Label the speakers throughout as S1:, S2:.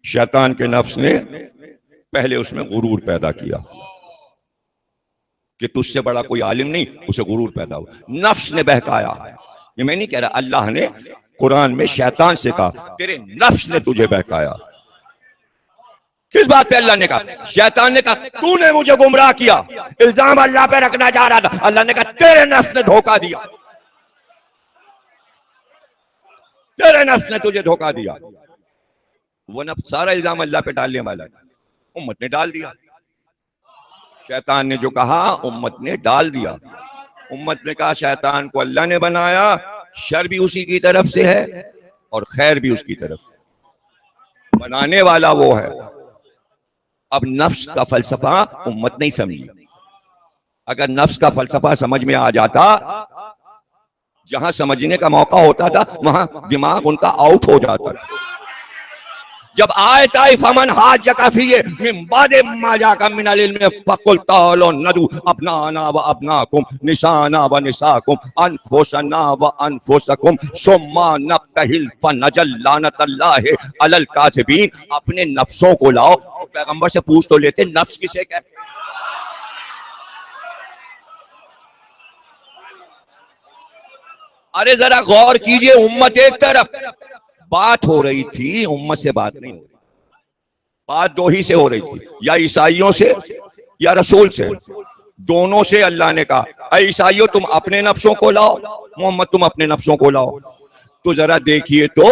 S1: شیطان کے نفس نے پہلے اس میں غرور پیدا کیا کہ تجھ سے بڑا کوئی عالم نہیں، اسے غرور پیدا ہوا، نفس نے بہکایا. یہ میں نہیں کہہ رہا، اللہ نے قرآن میں شیطان سے کہا تیرے نفس نے تجھے بہکایا. کس بات پہ اللہ نے کہا؟ شیطان نے کہا تو نے مجھے گمراہ کیا، الزام اللہ پہ رکھنا جا رہا تھا، اللہ نے کہا تیرے نفس نے دھوکہ دیا، تیرے نفس نے تجھے دھوکہ دیا. وہ نفس سارا الزام اللہ پہ ڈالنے والا تھا، امت نے ڈال دیا. شیطان نے جو کہا امت نے ڈال دیا. امت نے کہا شیطان کو اللہ نے بنایا، شر بھی اسی کی طرف سے ہے اور خیر بھی اس کی طرف سے، بنانے والا وہ ہے. اب نفس کا فلسفہ امت نہیں سمجھی. اگر نفس کا فلسفہ سمجھ میں آ جاتا، جہاں سمجھنے کا موقع ہوتا تھا وہاں دماغ ان کا آؤٹ ہو جاتا تھا. جب آیت آئی فمن حاجک فیہ من بعد ما جاءک من العلم فقل تعالوا ندعو ابناءنا وابناءکم نساءنا ونساءکم انفسنا وانفسکم ثم نبتہل فنجعل لعنۃ اللہ علی الکاذبین. اپنے نفسوں کو لاؤ. پیغمبر سے پوچھ تو لیتے نفس کسے کہتے؟ ارے ذرا غور کیجئے، امت ایک طرف بات ہو رہی تھی، امت سے بات نہیں ہو رہی. بات دو ہی سے ہو رہی تھی، یا عیسائیوں سے یا رسول سے. دونوں سے اللہ نے کہا اے عیسائیوں تم اپنے نفسوں کو لاؤ، محمد تم اپنے نفسوں کو لاؤ. تو ذرا دیکھیے تو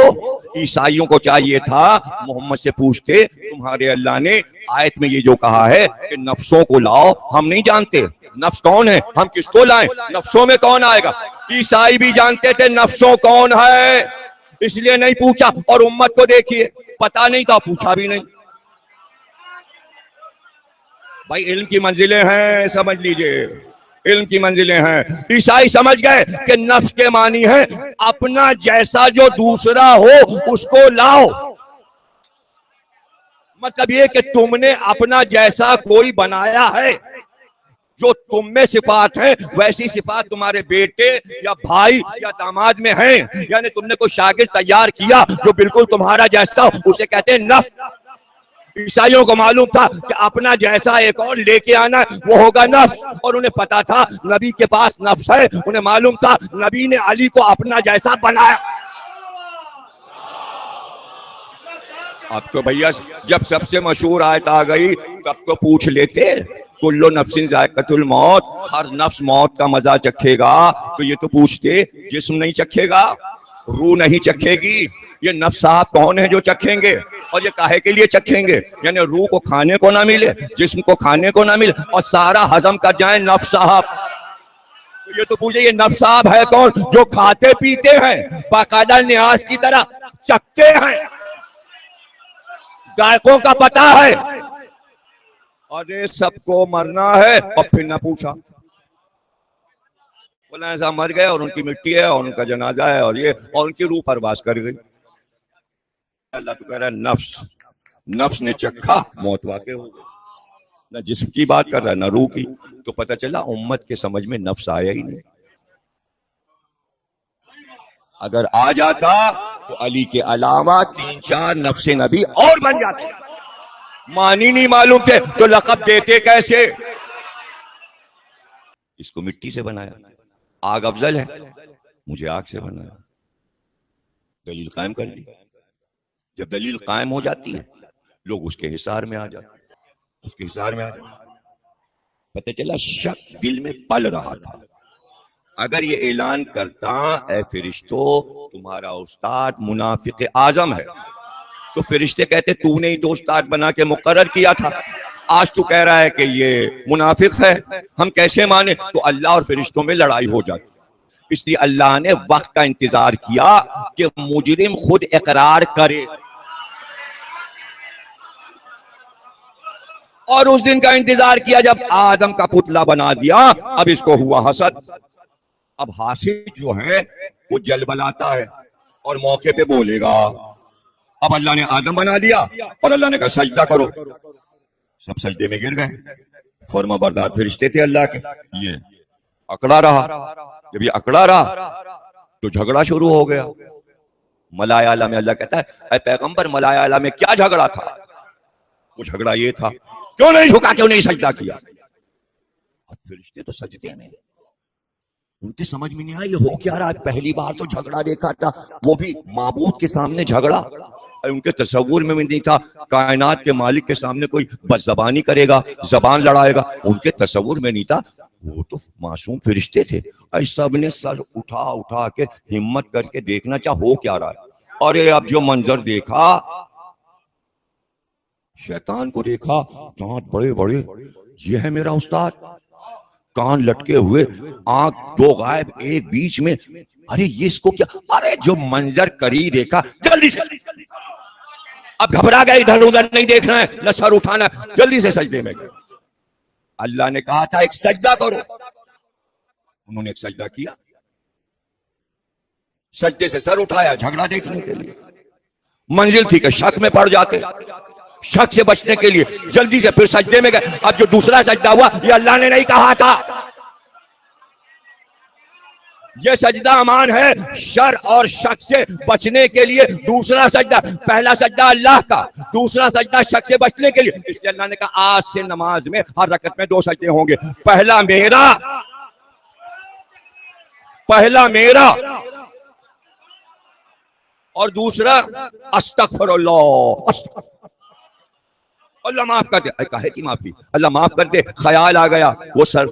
S1: عیسائیوں کو چاہیے تھا محمد سے پوچھتے تمہارے اللہ نے آیت میں یہ جو کہا ہے کہ نفسوں کو لاؤ، ہم نہیں جانتے نفس کون ہے، ہم کس کو لائیں، نفسوں میں کون آئے گا. عیسائی بھی جانتے تھے نفسوں کون ہے، اس لیے نہیں پوچھا. اور امت کو دیکھیے پتا نہیں تھا، پوچھا بھی نہیں. بھائی علم کی منزلیں ہیں، سمجھ لیجئے علم کی منزلیں ہیں. عیسائی سمجھ گئے کہ نفس کے معنی ہے اپنا جیسا جو دوسرا ہو اس کو لاؤ. مطلب یہ کہ تم نے اپنا جیسا کوئی بنایا ہے، جو تم میں صفات ہیں ویسی صفات تمہارے بیٹے یا بھائی یا داماد میں ہیں. یعنی تم نے کوئی شاگرد تیار کیا جو بالکل تمہارا جیسا ہو، اسے کہتے ہیں نفس. عیسائیوں کو معلوم تھا کہ اپنا جیسا ایک اور لے کے آنا ہے، وہ ہوگا نفس. اور انہیں پتا تھا نبی کے پاس نفس ہے، انہیں معلوم تھا نبی نے علی کو اپنا جیسا بنایا. اب تو بھیا جب سب سے مشہور آیت آ گئی تب تو پوچھ لیتے کلو نفس ذائقۃ الموت، ہر نفس موت کا مزہ چکھے گا. تو یہ تو پوچھتے جسم نہیں چکھے گا، روح نہیں چکھے گی. یہ نفس صاحب کون ہیں جو چکھیں گے، اور یہ کاہے کے لیے چکھیں گے؟ یعنی روح کو کھانے کو نہ ملے، جسم کو کھانے کو نہ ملے اور سارا ہضم کر جائیں نفس صاحب. یہ تو پوچھے یہ نفس صاحب ہے کون جو کھاتے پیتے ہیں، باقاعدہ نیاز کی طرح چکھتے ہیں، ذائقوں کا پتہ ہے. اور یہ سب کو مرنا ہے اور پھر نہ پوچھا. فلاں ایسا مر گئے اور ان کی مٹی ہے اور ان کا جنازہ ہے اور یہ اور ان کی روح پرواز کر گئی. اللہ تو کہہ رہا ہے نفس نے چکھا موت واقع ہو گئی. نہ جسم کی بات کر رہا ہے نہ روح کی. تو پتہ چلا امت کے سمجھ میں نفس آیا ہی نہیں. اگر آ جاتا تو علی کے علاوہ 3-4 نفس نبی اور بن جاتے. معنی نہیں معلوم تھے تو لقب دیتے کیسے؟ اس کو مٹی سے بنایا، آگ افضل ہے، مجھے آگ سے بنایا. دلیل قائم کر دی. جب دلیل قائم ہو جاتی ہے لوگ اس کے حصار میں آ جاتے، پتہ چلا شک دل میں پل رہا تھا. اگر یہ اعلان کرتا اے فرشتو تمہارا استاد منافق اعظم ہے، تو فرشتے کہتے تو نے ہی تو استاد بنا کے مقرر کیا تھا، آج تو کہہ رہا ہے کہ یہ منافق ہے، ہم کیسے مانے؟ تو اللہ اور فرشتوں میں لڑائی ہو جاتی. اس لیے اللہ نے وقت کا انتظار کیا کہ مجرم خود اقرار کرے، اور اس دن کا انتظار کیا جب آدم کا پتلا بنا دیا. اب اس کو ہوا حسد. اب حاسد جو ہے وہ جل بلاتا ہے اور موقع پہ بولے گا. اب اللہ نے آدم بنا دیا اور اللہ نے کہا سجدہ کرو، سب سجدے میں گر گئے. فرما بردار فرشتے تھے اللہ کے، یہ اکڑا رہا. جب یہ اکڑا رہا تو جھگڑا شروع ہو گیا. ملایالہ میں اللہ کہتا ہے اے پیغمبر ملایالہ میں کیا جھگڑا تھا؟ وہ جھگڑا یہ تھا کیوں نہیں جھکا، کیوں نہیں سجدہ کیا؟ اور فرشتے تو سجدے میں، ان کی سمجھ میں نہیں آئی یہ ہو کیا رہا ہے، پہلی بار تو جھگڑا دیکھا تھا، وہ بھی معبود کے سامنے جھگڑا، ان کے تصور میں بھی نہیں تھا کائنات کے مالک کے سامنے کوئی بد زبانی کرے گا، زبان لڑائے گا، ان کے تصور میں نہیں تھا۔ وہ تو معصوم فرشتے تھے، سب نے سر اٹھا اٹھا کے ہمت کر کے دیکھنا چاہ ہو کیا رہا ہے۔ اور یہ اب جو منظر دیکھا، شیطان کو دیکھا، دانت بڑے بڑے، یہ ہے میرا استاد، کان لٹکے ہوئے، آنکھ دو غائب ایک بیچ میں، ارے یہ اس کو کیا، ارے جو منظر کری دیکھا جلدی سے، اب گھبرا گئے، ادھر ادھر نہیں دیکھنا ہے نہ سر اٹھانا، جلدی سے سجدے میں گئے۔ اللہ نے کہا تھا ایک سجدہ کرو، انہوں نے ایک سجدہ کیا، سجدے سے سر اٹھایا جھگڑا دیکھنے کے لیے، منزل تھی کہ شک میں پڑ جاتے، شک سے بچنے کے لیے جلدی سے پھر سجدے میں گئے۔ اب جو دوسرا سجدہ ہوا یہ اللہ نے نہیں کہا تھا، یہ سجدہ امان ہے شر اور شک سے بچنے کے لیے۔ دوسرا سجدہ، پہلا سجدہ اللہ کا، دوسرا سجدہ شک سے بچنے کے لیے، اس لیے اللہ نے کہا آج سے نماز میں ہر رکعت میں 2 سجدے ہوں گے، پہلا میرا اور دوسرا استغفر اللہ، اللہ معاف کر دے، کہے کی معافی، اللہ معاف کر دے، خیال آ گیا، وہ سر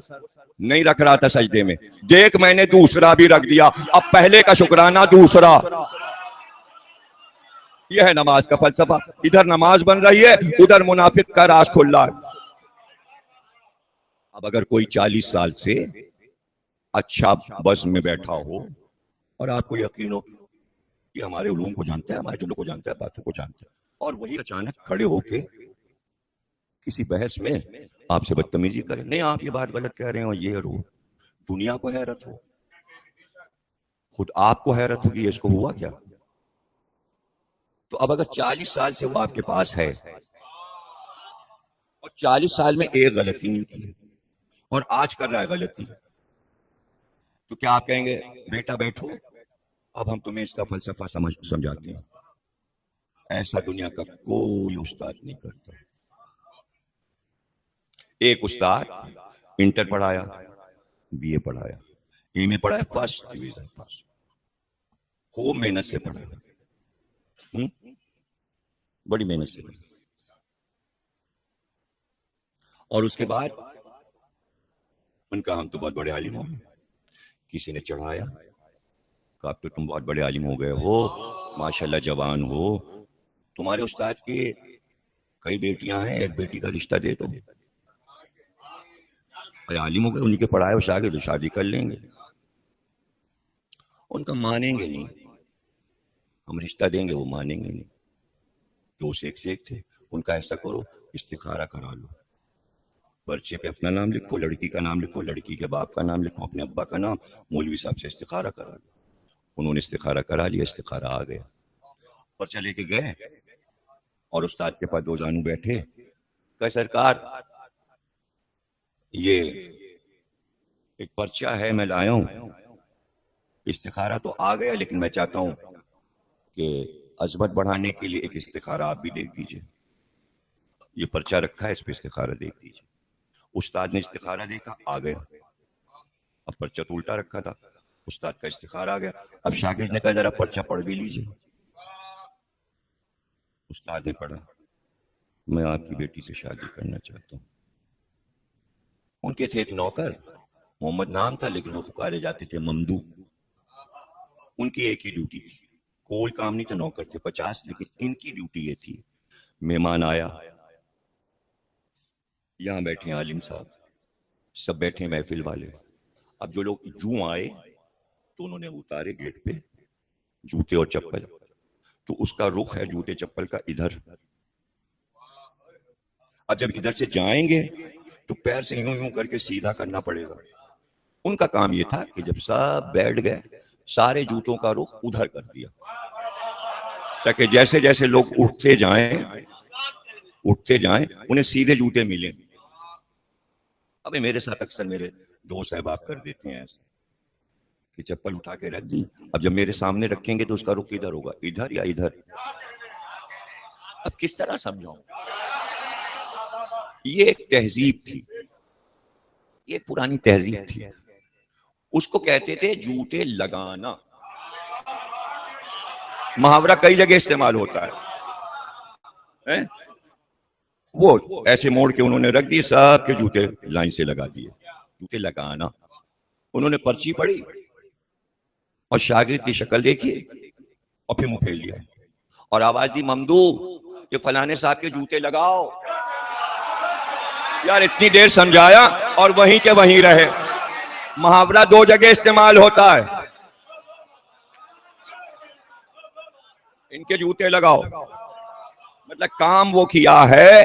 S1: نہیں رکھ رہا تھا سجدے میں، دیکھ میں نے دوسرا بھی رکھ دیا، اب پہلے کا شکرانہ دوسرا۔ یہ ہے نماز کا فلسفہ، ادھر نماز بن رہی ہے، ادھر منافق کا راز کھل رہا ہے۔ اب اگر کوئی 40 سال سے اچھا بزم میں بیٹھا ہو اور آپ کو یقین ہو کہ ہمارے علوم کو جانتا ہے، ہمارے جملوں کو جانتا ہے، باتوں کو جانتا ہے، اور وہی اچانک کھڑے ہو کے کسی بحث میں آپ سے بدتمیزی کرے، نہیں آپ یہ بات غلط کہہ رہے ہیں، اور یہ رو، دنیا کو حیرت ہو، خود آپ کو حیرت ہوگی اس کو ہوا کیا؟ تو اب اگر 40 سال سے وہ آپ کے پاس ہے اور 40 سال میں ایک غلطی نہیں کی اور آج کر رہا ہے غلطی، تو کیا آپ کہیں گے بیٹا بیٹھو اب ہم تمہیں اس کا فلسفہ سمجھاتے ہیں؟ ایسا دنیا کا کوئی استاد نہیں کرتا۔ ایک استاد انٹر پڑھایا، بی اے پڑھایا، ایم اے پڑھایا، فرسٹ ڈویژن پاس، خوب محنت سے پڑھایا، بڑی محنت سے پڑھایا، اور اس کے بعد ان کا ہم تو بہت بڑے عالم ہو گئے، کسی نے چڑھایا کہ اب تو تم بہت بڑے عالم ہو گئے ہو، ماشاءاللہ جوان ہو، تمہارے استاد کی کئی بیٹیاں ہیں، ایک بیٹی کا رشتہ دے دو، عالم ہو گئے، انہیں کے پڑھائے اس آگے تو شادی کر لیں گے۔ ان کا مانیں گے نہیں، ہم رشتہ دیں گے وہ مانیں گے نہیں، دو سے ایک تھے، ان کا ایسا کرو استخارہ کرا لو، پرچے پہ اپنا نام لکھو، لڑکی کا نام لکھو، لڑکی کے باپ کا نام لکھو، اپنے ابا کا نام، مولوی صاحب سے استخارہ کرا لو۔ انہوں نے استخارہ کرا لیا، استخارہ آ گیا، پرچہ لے کے گئے اور استاد کے پاس دو جانو بیٹھے، کہ سرکار یہ ایک پرچہ ہے میں لایا ہوں، استخارہ تو آ گیا لیکن میں چاہتا ہوں کہ عظمت بڑھانے کے لیے ایک استخارہ آپ بھی دیکھ دیجئے، یہ پرچہ رکھا ہے اس پہ استخارہ دیکھ دیجئے۔ استاد نے استخارہ دیکھا، آ گیا، اب پرچہ تو الٹا رکھا تھا، استاد کا استخارہ آ گیا، اب شاگرد نے کہا ذرا پرچہ پڑھ بھی لیجئے۔ استاد نے پڑھا، میں آپ کی بیٹی سے شادی کرنا چاہتا ہوں۔ ان کے تھے ایک نوکر، محمد نام تھا لیکن وہ پکارے جاتے تھے ممدو، ان کی ایک ہی ڈیوٹی تھی، کوئی کام نہیں تھا، نوکر تھے 50، لیکن ان کی ڈیوٹی یہ تھی، مہمان آیا، یہاں بیٹھے عالم صاحب، سب بیٹھے محفل والے، اب جو لوگ جوں آئے تو انہوں نے اتارے گیٹ پہ جوتے اور چپل، تو اس کا رخ ہے جوتے چپل کا ادھر، اب جب ادھر سے جائیں گے تو پیر سے یوں یوں کر کے سیدھا کرنا پڑے گا۔ ان کا کام یہ تھا کہ جب سب بیٹھ گئے سارے جوتوں کا رخ ادھر کر دیا، تاکہ جیسے جیسے لوگ اٹھتے جائیں انہیں سیدھے جوتے ملیں۔ ابھی میرے ساتھ اکثر میرے دوست احباب کر دیتے ہیں ایسا کہ چپل اٹھا کے رکھ دی، اب جب میرے سامنے رکھیں گے تو اس کا رخ ادھر ہوگا، ادھر یا ادھر؟ اب کس طرح سمجھاؤں؟ یہ ایک تہذیب تھی، یہ ایک پرانی تہذیب تھی، اس کو کہتے تھے جوتے لگانا. محاورہ کئی جگہ استعمال ہوتا ہے. وہ ایسے موڑ کے انہوں نے رکھ دی، سب کے جوتے لائن سے لگا دیے. جوتے لگانا. انہوں نے پرچی پڑھی اور شاگرد کی شکل دیکھی اور پھر منہ پھیر لیا اور آواز دی، ممدو یہ فلانے صاحب کے جوتے لگاؤ. یار اتنی دیر سمجھایا اور وہیں کے وہیں رہے. محاورہ دو جگہ استعمال ہوتا ہے. ان کے جوتے لگاؤ مطلب کام وہ کیا ہے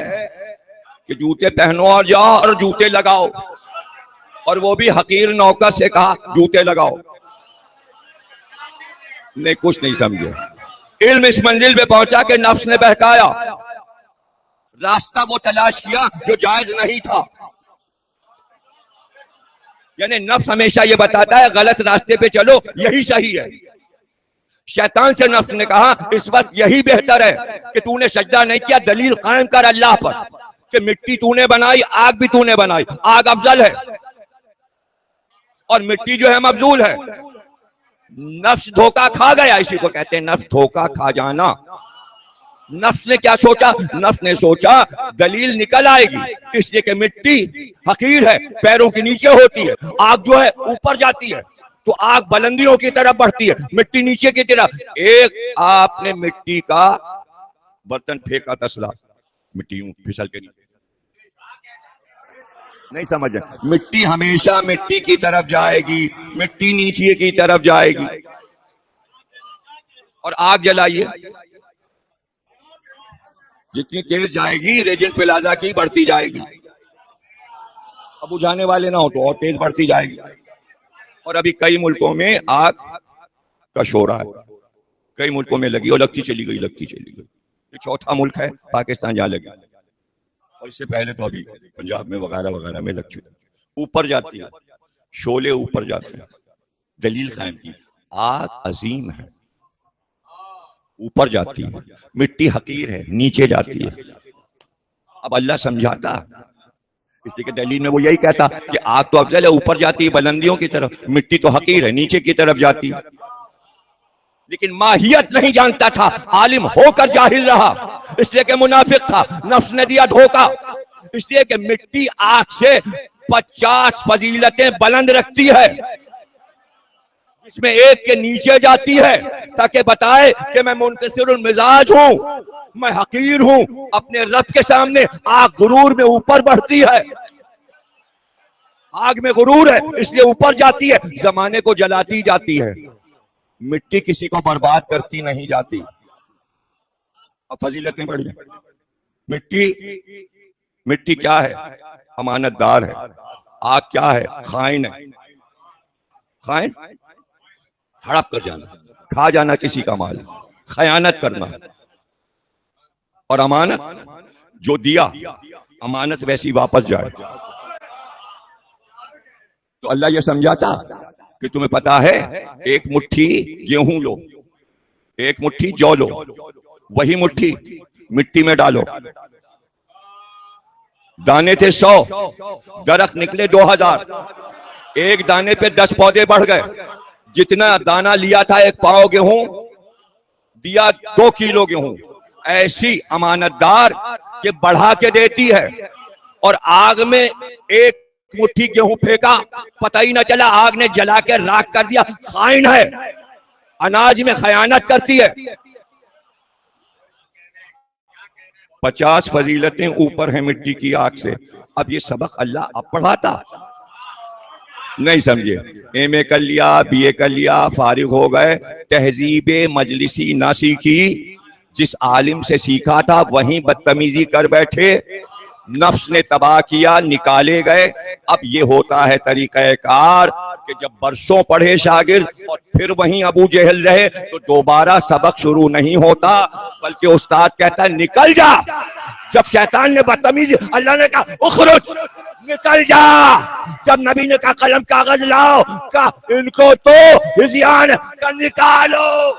S1: کہ جوتے پہنو اور جاؤ اور جوتے لگاؤ، اور وہ بھی حقیر نوکر سے کہا جوتے لگاؤ. نہیں کچھ نہیں سمجھے. علم اس منزل پہ پہنچا کہ نفس نے بہکایا، راستہ وہ تلاش کیا جو جائز نہیں تھا. یعنی نفس ہمیشہ یہ بتاتا ہے غلط راستے پہ چلو، یہی صحیح ہے. شیطان سے نفس نے کہا اس وقت یہی بہتر ہے کہ تو نے سجدہ نہیں کیا، دلیل قائم کر اللہ پر کہ مٹی تو نے بنائی، آگ بھی تو نے بنائی، آگ افضل ہے اور مٹی جو ہے مفضول ہے. نفس دھوکہ کھا گیا، اسی کو کہتے ہیں نفس دھوکہ کھا جانا. نفس نے کیا سوچا؟ نفس نے سوچا دلیل نکل آئے گی، اس لیے کہ مٹی حقیر ہے، پیروں کے نیچے ہوتی ہے، آگ جو ہے اوپر جاتی ہے تو آگ بلندیوں کی طرف بڑھتی ہے، مٹی نیچے کی طرف. ایک آپ نے مٹی کا برتن پھینکا تسلا، مٹی پھسل کے نہیں سمجھ. مٹی ہمیشہ مٹی کی طرف جائے گی، مٹی نیچے کی طرف جائے گی. اور آگ جلائیے، جتنی تیز جائے گی ریجن پلازا کی بڑھتی جائے گی. اب بجھانے والے نہ ہو تو اور تیز بڑھتی جائے گی. اور ابھی کئی ملکوں میں آگ کا شورا ہے، کئی ملکوں میں لگی اور لگتی چلی گئی، لگتی چلی گئی. یہ چوتھا ملک ہے پاکستان جہاں لگی، اور اس سے پہلے تو ابھی پنجاب میں وغیرہ وغیرہ میں لگ چکی. اوپر جاتی ہے، شعلے اوپر جاتے ہیں. دلیل قائم کی آگ عظیم ہے، اوپر جاتی ہے، مٹی حقیر ہے، نیچے جاتی ہے. اب اللہ سمجھاتا، اس لیے کہ دلیل میں وہ یہی کہتا کہ آگ تو افضل ہے، اوپر جاتی ہے بلندیوں کی طرف، مٹی تو حقیر ہے، نیچے کی طرف جاتی ہے. لیکن ماہیت نہیں جانتا تھا، عالم ہو کر جاہل رہا، اس لیے کہ منافق تھا. نفس نے دیا دھوکہ، اس لیے کہ مٹی آگ سے 50 فضیلتیں بلند رکھتی ہے، اس میں ایک کے نیچے جاتی ہے تاکہ بتائے کہ میں منکسر المزاج ہوں، میں حقیر ہوں. اپنے رب کے سامنے آگ غرور میں اوپر بڑھتی ہے، آگ میں غرور ہے اس لیے اوپر جاتی ہے، زمانے کو جلاتی جاتی ہے. مٹی کسی کو برباد کرتی نہیں جاتی. اب فضیلتیں بڑھی. مٹی کیا ہے؟ امانت دار ہے. آگ کیا ہے؟ خائن ہے. خائن ہڑپ کر جانا، کھا جانا کسی کا مال، خیانت کرنا. اور امانت جو دیا، امانت ویسی واپس جائے. تو اللہ یہ سمجھاتا کہ تمہیں پتا ہے ایک مٹھی گیہوں لو، ایک مٹھی جو لو، وہی مٹھی مٹی میں ڈالو. دانے تھے 100، درخت نکلے 2000، ایک دانے پہ 10 پودے بڑھ گئے. جتنا دانا لیا تھا ایک پاؤ گیہوں دیا 2 کلو گیہوں. ایسی امانت دار کہ بڑھا کے دیتی ہے. اور آگ میں ایک مٹھی گیہوں پھینکا، پتہ ہی نہ چلا، آگ نے جلا کے راکھ کر دیا. خائن ہے، اناج میں خیانت کرتی ہے. 50 فضیلتیں اوپر ہیں مٹی کی آگ سے. اب یہ سبق اللہ اب پڑھاتا نہیں سمجھے. ایم اے کر لیا، بی اے کر لیا، فارغ ہو گئے، تہذیب مجلسی نہ سیکھی. جس عالم سے سیکھا تھا وہیں بدتمیزی کر بیٹھے، نفس نے تباہ کیا، نکالے گئے. اب یہ ہوتا ہے طریقہ کار کہ جب برسوں پڑھے شاگرد اور پھر وہیں ابو جہل رہے تو دوبارہ سبق شروع نہیں ہوتا، بلکہ استاد کہتا ہے نکل جا، جب شیطان نے بدتمیزی، اللہ نے کہا اخرج، نکل جا. جب نبی نے کہا قلم کاغذ لاؤ، کہا ان کو تو ہذیان کا نکالو.